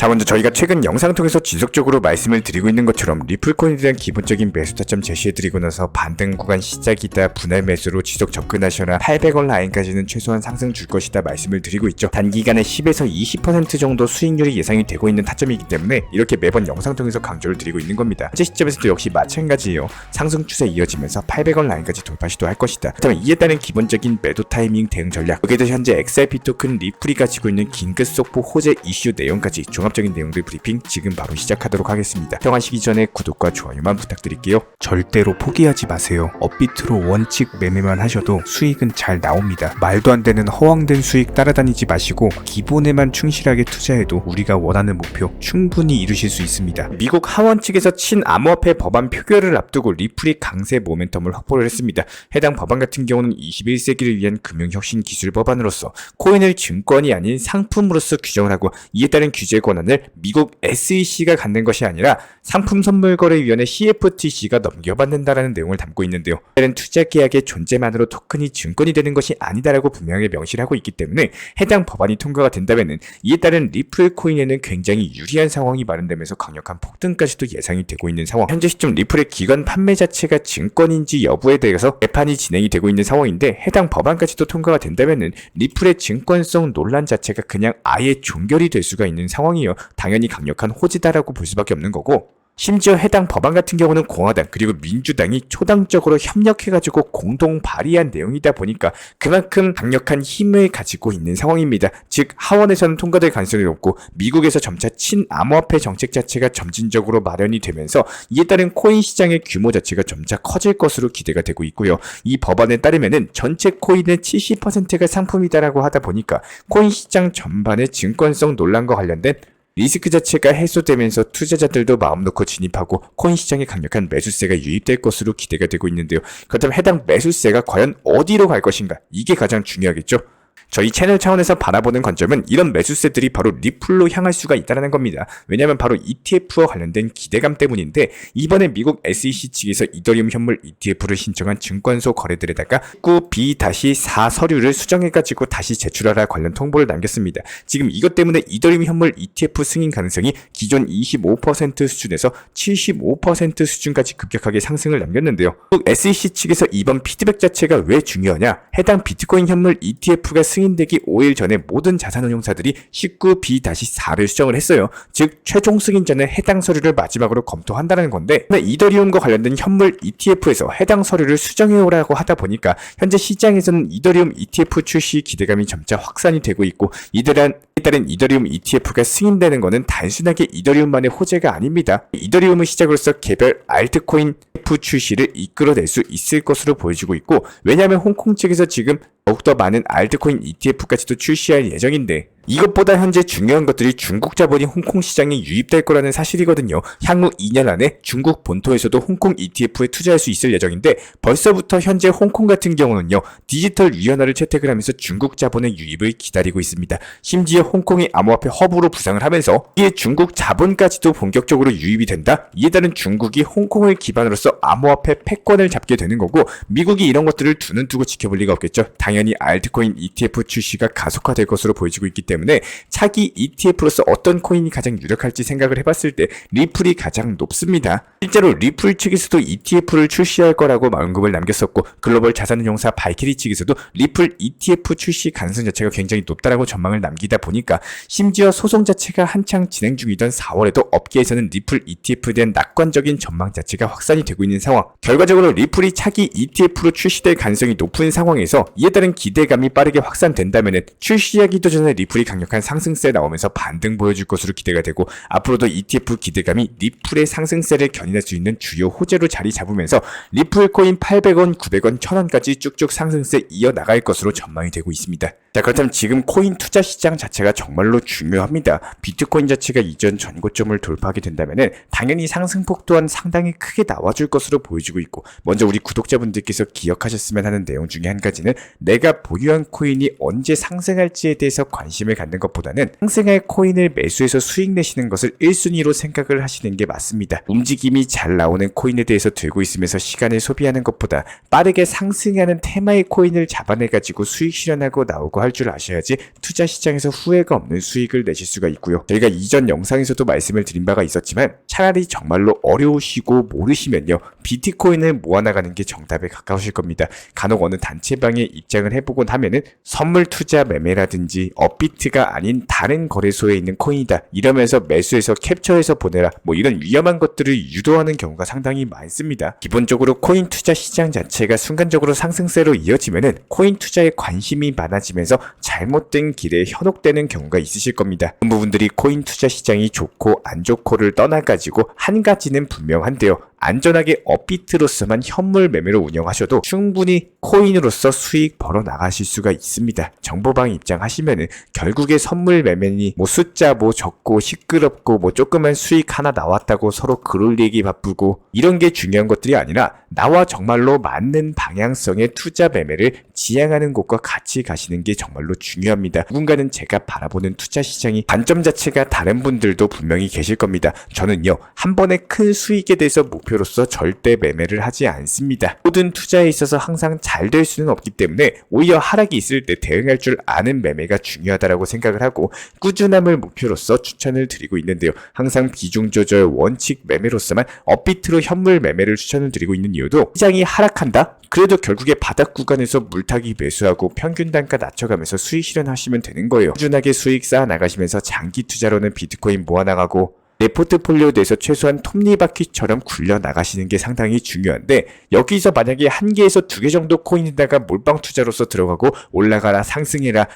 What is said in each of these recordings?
자, 먼저 저희가 최근 영상 통해서 지속적으로 말씀을 드리고 있는 것처럼 리플코인에 대한 기본적인 매수 타점 제시해드리고 나서 반등 구간 시작이다, 분할 매수로 지속 접근하셔라, 800원 라인까지는 최소한 상승 줄 것이다 말씀을 드리고 있죠. 단기간에 10에서 20% 정도 수익률이 예상이 되고 있는 타점이기 때문에 이렇게 매번 영상 통해서 강조를 드리고 있는 겁니다. 현재 시점에서도 역시 마찬가지예요. 상승 추세 이어지면서 800원 라인까지 돌파 시도할 것이다. 그렇다면 이에 따른 기본적인 매도 타이밍 대응 전략, 여기에도 현재 XRP 토큰 리플이 가지고 있는 긴급 속보 호재 이슈 내용까지 종합적인 내용들 브리핑 지금 바로 시작하도록 하겠습니다. 시청하시기 전에 구독과 좋아요만 부탁드릴게요. 절대로 포기하지 마세요. 업비트로 원칙 매매만 하셔도 수익은 잘 나옵니다. 말도 안 되는 허황된 수익 따라다니지 마시고 기본에만 충실하게 투자해도 우리가 원하는 목표 충분히 이루실 수 있습니다. 미국 하원 측에서 친암호화폐 법안 표결을 앞두고 리플이 강세 모멘텀을 확보를 했습니다. 해당 법안 같은 경우는 21세기를 위한 금융혁신 기술 법안으로서 코인을 증권이 아닌 상품으로서 규정을 하고, 이에 따른 규제 권한을 미국 SEC가 갖는 것이 아니라 상품선물거래위원회 CFTC가 넘겨받는다라는 내용을 담고 있는데요. 이는 투자 계약의 존재만으로 토큰이 증권이 되는 것이 아니다라고 분명하게 명시를 하고 있기 때문에 해당 법안이 통과가 된다면 이에 따른 리플 코인에는 굉장히 유리한 상황이 마련되면서 강력한 폭등까지도 예상이 되고 있는 상황. 현재 시점 리플의 기관 판매 자체가 증권인지 여부에 대해서 재판이 진행이 되고 있는 상황인데, 해당 법안까지도 통과가 된다면 리플의 증권성 논란 자체가 그냥 아예 종결이 될 수가 있는 상황이에요. 당연히 강력한 호재다라고 볼 수밖에 없는 거고, 심지어 해당 법안 같은 경우는 공화당 그리고 민주당이 초당적으로 협력해가지고 공동 발의한 내용이다 보니까 그만큼 강력한 힘을 가지고 있는 상황입니다. 즉 하원에서는 통과될 가능성이 높고, 미국에서 점차 친암호화폐 정책 자체가 점진적으로 마련이 되면서 이에 따른 코인 시장의 규모 자체가 점차 커질 것으로 기대가 되고 있고요. 이 법안에 따르면은 전체 코인의 70%가 상품이다라고 하다 보니까 코인 시장 전반의 증권성 논란과 관련된 리스크 자체가 해소되면서 투자자들도 마음 놓고 진입하고 코인 시장에 강력한 매수세가 유입될 것으로 기대가 되고 있는데요. 그렇다면 해당 매수세가 과연 어디로 갈 것인가? 이게 가장 중요하겠죠. 저희 채널 차원에서 바라보는 관점은 이런 매수세들이 바로 리플로 향할 수가 있다는 겁니다. 왜냐하면 바로 ETF와 관련된 기대감 때문인데, 이번에 미국 SEC 측에서 이더리움 현물 ETF를 신청한 증권소 거래들에다가 19B-4 서류를 수정해가지고 다시 제출하라 관련 통보를 남겼습니다. 지금 이것 때문에 이더리움 현물 ETF 승인 가능성이 기존 25% 수준에서 75% 수준까지 급격하게 상승을 남겼는데요. 미국 SEC 측에서 이번 피드백 자체가 왜 중요하냐? 해당 비트코인 현물 ETF가 승인되기 5일 전에 모든 자산운용사들이 19B-4를 수정을 했어요. 즉 최종 승인 전에 해당 서류를 마지막으로 검토한다는 건데, 이더리움과 관련된 현물 ETF에서 해당 서류를 수정해오라고 하다 보니까 현재 시장에서는 이더리움 ETF 출시 기대감이 점차 확산이 되고 있고, 이에 따른 이더리움 ETF가 승인되는 것은 단순하게 이더리움만의 호재가 아닙니다. 이더리움을 시작으로서 개별 알트코인 ETF 출시를 이끌어낼 수 있을 것으로 보여지고 있고, 왜냐하면 홍콩 측에서 지금 더욱더 많은 알트코인 ETF까지도 출시할 예정인데, 이것보다 현재 중요한 것들이 중국 자본이 홍콩 시장에 유입될 거라는 사실이거든요. 향후 2년 안에 중국 본토에서도 홍콩 ETF에 투자할 수 있을 예정인데, 벌써부터 현재 홍콩 같은 경우는요, 디지털 위안화를 채택을 하면서 중국 자본의 유입을 기다리고 있습니다. 심지어 홍콩이 암호화폐 허브로 부상을 하면서 이에 중국 자본까지도 본격적으로 유입이 된다? 이에 따른 중국이 홍콩을 기반으로서 암호화폐 패권을 잡게 되는 거고, 미국이 이런 것들을 두 눈 뜨고 지켜볼 리가 없겠죠. 당연히 알트코인 ETF 출시가 가속화될 것으로 보여지고 있기 때문에 차기 ETF로서 어떤 코인이 가장 유력할지 생각을 해봤을 때 리플이 가장 높습니다. 실제로 리플 측에서도 ETF를 출시할 거라고 언급을 남겼었고, 글로벌 자산운용사 발키리 측에서도 리플 ETF 출시 가능성 자체가 굉장히 높다라고 전망을 남기다 보니까, 심지어 소송 자체가 한창 진행 중이던 4월에도 업계에서는 리플 ETF에 대한 낙관적인 전망 자체가 확산이 되고 있는 상황. 결과적으로 리플이 차기 ETF로 출시될 가능성이 높은 상황에서 이에 따른 기대감이 빠르게 확산된다면 출시하기도 전에 리플이 강력한 상승세 나오면서 반등 보여줄 것으로 기대가 되고, 앞으로도 ETF 기대감이 리플의 상승세를 견인할 수 있는 주요 호재로 자리 잡으면서 리플 코인 800원, 900원, 1000원까지 쭉쭉 상승세 이어나갈 것으로 전망이 되고 있습니다. 자, 그렇다면 지금 코인 투자 시장 자체가 정말로 중요합니다. 비트코인 자체가 이전 전고점을 돌파하게 된다면 당연히 상승폭 또한 상당히 크게 나와줄 것으로 보여지고 있고, 먼저 우리 구독자분들께서 기억하셨으면 하는 내용 중에 한 가지는, 내가 보유한 코인이 언제 상승할지에 대해서 관심을 갖는 것보다는 상승할 코인을 매수해서 수익 내시는 것을 1순위로 생각을 하시는 게 맞습니다. 움직임이 잘 나오는 코인에 대해서 들고 있으면서 시간을 소비하는 것보다 빠르게 상승하는 테마의 코인을 잡아내가지고 수익 실현하고 나오고 할 줄 아셔야지 투자 시장에서 후회가 없는 수익을 내실 수가 있고요. 저희가 이전 영상에서도 말씀을 드린 바가 있었지만 차라리 정말로 어려우시고 모르시면요, 비트코인을 모아나가는 게 정답에 가까우실 겁니다. 간혹 어느 단체방에 입장을 해보곤 하면은 선물 투자 매매라든지 업비트가 아닌 다른 거래소에 있는 코인이다 이러면서 매수해서 캡처해서 보내라 뭐 이런 위험한 것들을 유도하는 경우가 상당히 많습니다. 기본적으로 코인 투자 시장 자체가 순간적으로 상승세로 이어지면은 코인 투자에 관심이 많아지면서 잘못된 길에 현혹되는 경우가 있으실 겁니다. 그런 부분들이 코인 투자 시장이 좋고 안 좋고를 떠나가지고 한 가지는 분명한데요. 안전하게 업비트로서만 현물 매매로 운영하셔도 충분히 코인으로서 수익 벌어 나가실 수가 있습니다. 정보방 입장하시면은 결국에 선물 매매니 뭐 숫자 뭐 적고 시끄럽고 뭐 조그만 수익 하나 나왔다고 서로 글 올리기 바쁘고 이런 게 중요한 것들이 아니라 나와 정말로 맞는 방향성의 투자 매매를 지향하는 곳과 같이 가시는 게 정말로 중요합니다. 누군가는 제가 바라보는 투자 시장이 관점 자체가 다른 분들도 분명히 계실 겁니다. 저는요, 한 번에 큰 수익에 대해서 목표로서 절대 매매를 하지 않습니다. 모든 투자에 있어서 항상 잘 될 수는 없기 때문에 오히려 하락이 있을 때 대응할 줄 아는 매매가 중요하다고 생각을 하고 꾸준함을 목표로서 추천을 드리고 있는데요. 항상 비중 조절 원칙 매매로서만 업비트로 현물 매매를 추천을 드리고 있는 이유도 시장이 하락한다? 그래도 결국에 바닥 구간에서 물타기 매수하고 평균 단가 낮춰가면서 수익 실현하시면 되는 거예요. 꾸준하게 수익 쌓아 나가시면서 장기 투자로는 비트코인 모아나가고 내 포트폴리오 내에서 최소한 톱니바퀴처럼 굴려 나가시는 게 상당히 중요한데, 여기서 만약에 한 개에서 두 개 정도 코인에다가 몰빵 투자로서 들어가고 올라가라 상승해라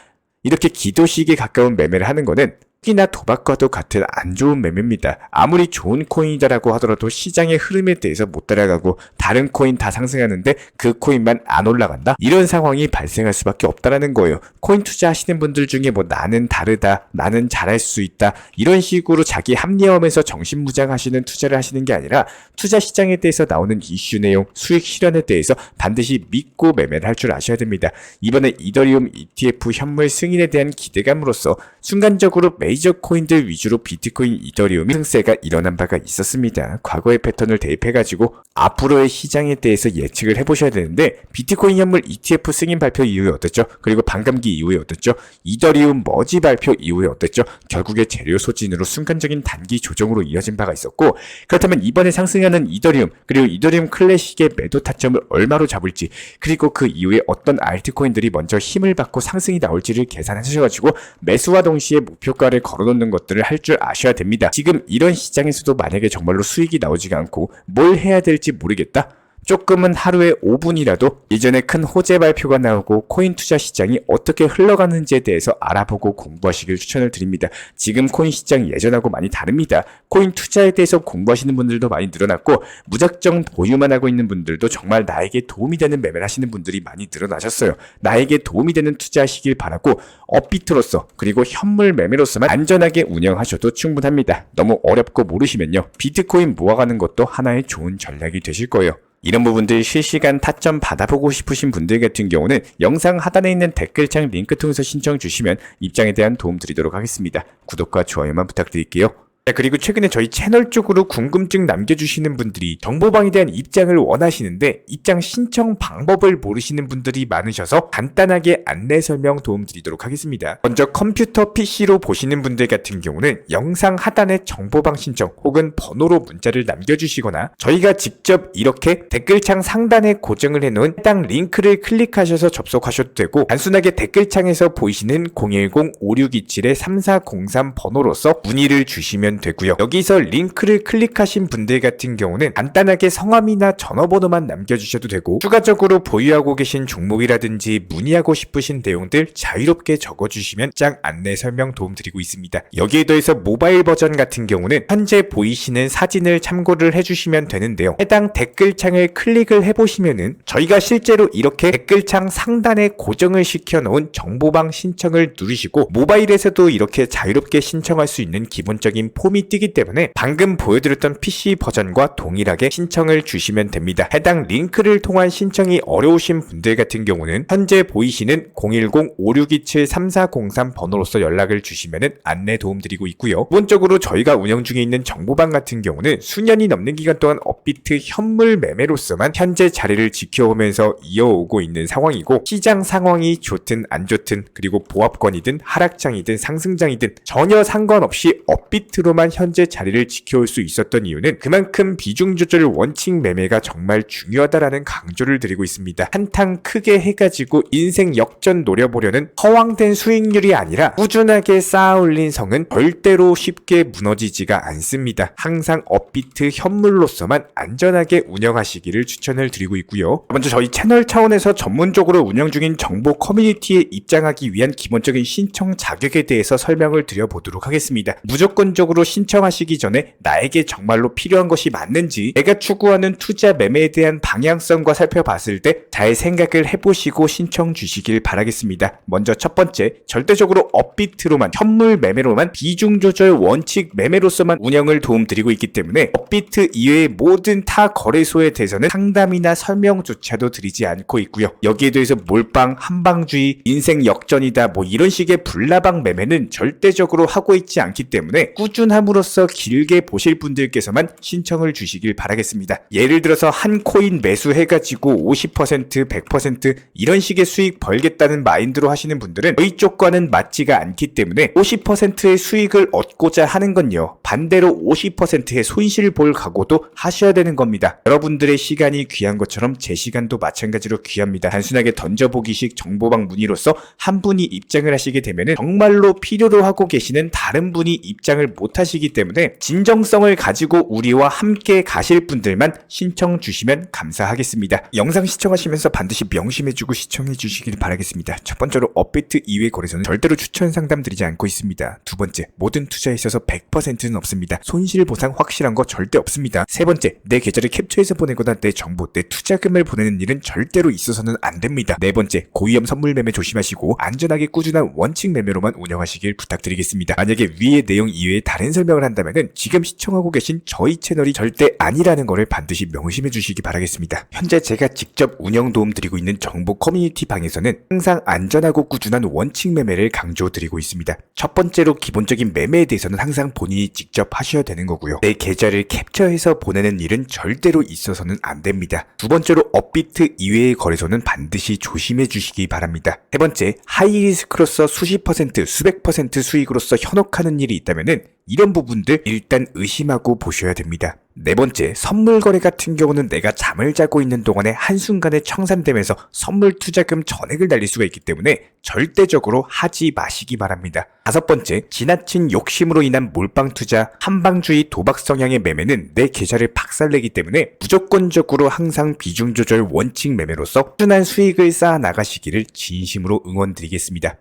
이렇게 기도식에 가까운 매매를 하는 거는 특히나 도박과도 같은 안 좋은 매매입니다. 아무리 좋은 코인이다라고 하더라도 시장의 흐름에 대해서 못 따라가고 다른 코인 다 상승하는데 그 코인만 안 올라간다? 이런 상황이 발생할 수밖에 없다라는 거예요. 코인 투자하시는 분들 중에 뭐 나는 다르다, 나는 잘할 수 있다 이런 식으로 자기 합리화하면서 정신무장하시는 투자를 하시는 게 아니라 투자 시장에 대해서 나오는 이슈 내용, 수익 실현에 대해서 반드시 믿고 매매를 할 줄 아셔야 됩니다. 이번에 이더리움 ETF 현물 승인에 대한 기대감으로써 순간적으로 메이저 코인들 위주로 비트코인, 이더리움 상승세가 일어난 바가 있었습니다. 과거의 패턴을 대입해가지고 앞으로의 시장에 대해서 예측을 해보셔야 되는데, 비트코인 현물 ETF 승인 발표 이후에 어땠죠? 그리고 반감기 이후에 어땠죠? 이더리움 머지 발표 이후에 어땠죠? 결국에 재료 소진으로 순간적인 단기 조정으로 이어진 바가 있었고, 그렇다면 이번에 상승하는 이더리움 그리고 이더리움 클래식의 매도 타점을 얼마로 잡을지, 그리고 그 이후에 어떤 알트코인들이 먼저 힘을 받고 상승이 나올지를 계산하셔가지고 매수와 동시에 목표가를 걸어놓는 것들을 할 줄 아셔야 됩니다. 지금 이런 시장에서도 만약에 정말로 수익이 나오지가 않고 뭘 해야 될지 모르겠다? 조금은 하루에 5분이라도 예전에 큰 호재 발표가 나오고 코인 투자 시장이 어떻게 흘러가는지에 대해서 알아보고 공부하시길 추천을 드립니다. 지금 코인 시장 예전하고 많이 다릅니다. 코인 투자에 대해서 공부하시는 분들도 많이 늘어났고, 무작정 보유만 하고 있는 분들도 정말 나에게 도움이 되는 매매를 하시는 분들이 많이 늘어나셨어요. 나에게 도움이 되는 투자하시길 바라고 업비트로서 그리고 현물 매매로서만 안전하게 운영하셔도 충분합니다. 너무 어렵고 모르시면요, 비트코인 모아가는 것도 하나의 좋은 전략이 되실 거예요. 이런 부분들 실시간 타점 받아보고 싶으신 분들 같은 경우는 영상 하단에 있는 댓글창 링크 통해서 신청 주시면 입장에 대한 도움 드리도록 하겠습니다. 구독과 좋아요만 부탁드릴게요. 그리고 최근에 저희 채널 쪽으로 궁금증 남겨주시는 분들이 정보방에 대한 입장을 원하시는데 입장 신청 방법을 모르시는 분들이 많으셔서 간단하게 안내 설명 도움 드리도록 하겠습니다. 먼저 컴퓨터 PC로 보시는 분들 같은 경우는 영상 하단에 정보방 신청 혹은 번호로 문자를 남겨주시거나 저희가 직접 이렇게 댓글창 상단에 고정을 해놓은 해당 링크를 클릭하셔서 접속하셔도 되고, 단순하게 댓글창에서 보이시는 010-5627-3403 번호로서 문의를 주시면 되고요. 여기서 링크를 클릭하신 분들 같은 경우는 간단하게 성함이나 전화번호만 남겨주셔도 되고, 추가적으로 보유하고 계신 종목이라든지 문의하고 싶으신 내용들 자유롭게 적어주시면 짱 안내 설명 도움 드리고 있습니다. 여기에 더해서 모바일 버전 같은 경우는 현재 보이시는 사진을 참고를 해주시면 되는데요. 해당 댓글창을 클릭을 해보시면은 저희가 실제로 이렇게 댓글창 상단에 고정을 시켜놓은 정보방 신청을 누르시고 모바일에서도 이렇게 자유롭게 신청할 수 있는 기본적인 홈이 뜨기 때문에 방금 보여드렸던 PC 버전과 동일하게 신청을 주시면 됩니다. 해당 링크를 통한 신청이 어려우신 분들 같은 경우는 현재 보이시는 010-5627-3403 번호로서 연락을 주시면 안내 도움드리고 있고요. 기본적으로 저희가 운영 중에 있는 정보방 같은 경우는 수년이 넘는 기간 동안 업비트 현물 매매로서만 현재 자리를 지켜오면서 이어오고 있는 상황이고, 시장 상황이 좋든 안 좋든 그리고 보합권이든 하락장이든 상승장이든 전혀 상관없이 업비트로만 현재 자리를 지켜올 수 있었던 이유는 그만큼 비중 조절 원칙 매매가 정말 중요하다라는 강조를 드리고 있습니다. 한탕 크게 해가지고 인생 역전 노려보려는 허황된 수익률이 아니라 꾸준하게 쌓아올린 성은 절대로 쉽게 무너지지가 않습니다. 항상 업비트 현물로서만 안전하게 운영하시기를 추천을 드리고 있고요. 먼저 저희 채널 차원에서 전문적으로 운영 중인 정보 커뮤니티에 입장하기 위한 기본적인 신청 자격에 대해서 설명을 드려보도록 하겠습니다. 무조건적으로 신청하시기 전에 나에게 정말로 필요한 것이 맞는지, 내가 추구하는 투자 매매에 대한 방향성과 살펴봤을 때 잘 생각을 해보시고 신청 주시길 바라겠습니다. 먼저 첫 번째, 절대적으로 업비트로만, 현물 매매로만, 비중 조절 원칙 매매로서만 운영을 도움드리고 있기 때문에 업비트 이외의 모든 타 거래소에 대해서는 상담이나 설명조차도 드리지 않고 있고요. 여기에 대해서 몰빵, 한방주의, 인생 역전이다 뭐 이런 식의 불나방 매매는 절대적으로 하고 있지 않기 때문에 꾸준함으로써 길게 보실 분들께서만 신청을 주시길 바라겠습니다. 예를 들어서 한 코인 매수해가지고 50%, 100% 이런 식의 수익 벌겠다는 마인드로 하시는 분들은 저희 쪽과는 맞지가 않기 때문에 50%의 수익을 얻고자 하는 건요, 반대로 50%의 손실을 볼 각오도 하셔야 되는 겁니다. 여러분들의 시간이 귀한 것처럼 제 시간도 마찬가지로 귀합니다. 단순하게 던져보기식 정보방 문의로서 한 분이 입장을 하시게 되면 정말로 필요로 하고 계시는 다른 분이 입장을 못 하시기 때문에 진정성을 가지고 우리와 함께 가실 분들만 신청 주시면 감사하겠습니다. 영상 시청하시면서 반드시 명심해주고 시청해 주시길 바라겠습니다. 첫 번째로 업비트 이외 거래소는 절대로 추천 상담 드리지 않고 있습니다. 두 번째, 모든 투자에 있어서 100%는 없습니다. 손실 보상 확실한 거 절대 없습니다. 세 번째, 내 계좌를 캡처해서 보내거나 내 정보, 내 투자금을 보내는 일은 절대로 있어서는 안 됩니다. 네 번째, 고위험 선물 매매 조심하시고 안전하게 꾸준한 원칙 매매로만 운영하시길 부탁드리겠습니다. 만약에 위의 내용 이외에 다른 설명을 한다면 지금 시청하고 계신 저희 채널이 절대 아니라는 것을 반드시 명심해 주시기 바라겠습니다. 현재 제가 직접 운영 도움 드리고 있는 정보 커뮤니티 방에서는 항상 안전하고 꾸준한 원칙 매매를 강조드리고 있습니다. 첫 번째로 기본적인 매매에 대해서는 항상 본인이 직접 하셔야 되는 거고요. 내 계좌를 캡처해서 보내는 일은 절대로 있어서는 안 됩니다. 두 번째로 업비트 이외의 거래소는 반드시 조심해 주시기 바랍니다. 세 번째, 하이리스크로서 수십 퍼센트, 수백 퍼센트 수익으로서 현혹하는 일이 있다면 이런 부분들 일단 의심하고 보셔야 됩니다. 네 번째, 선물 거래 같은 경우는 내가 잠을 자고 있는 동안에 한순간에 청산되면서 선물 투자금 전액을 날릴 수가 있기 때문에 절대적으로 하지 마시기 바랍니다. 다섯 번째, 지나친 욕심으로 인한 몰빵 투자, 한방주의 도박 성향의 매매는 내 계좌를 박살내기 때문에 무조건적으로 항상 비중 조절 원칙 매매로서 꾸준한 수익을 쌓아 나가시기를 진심으로 응원드리겠습니다.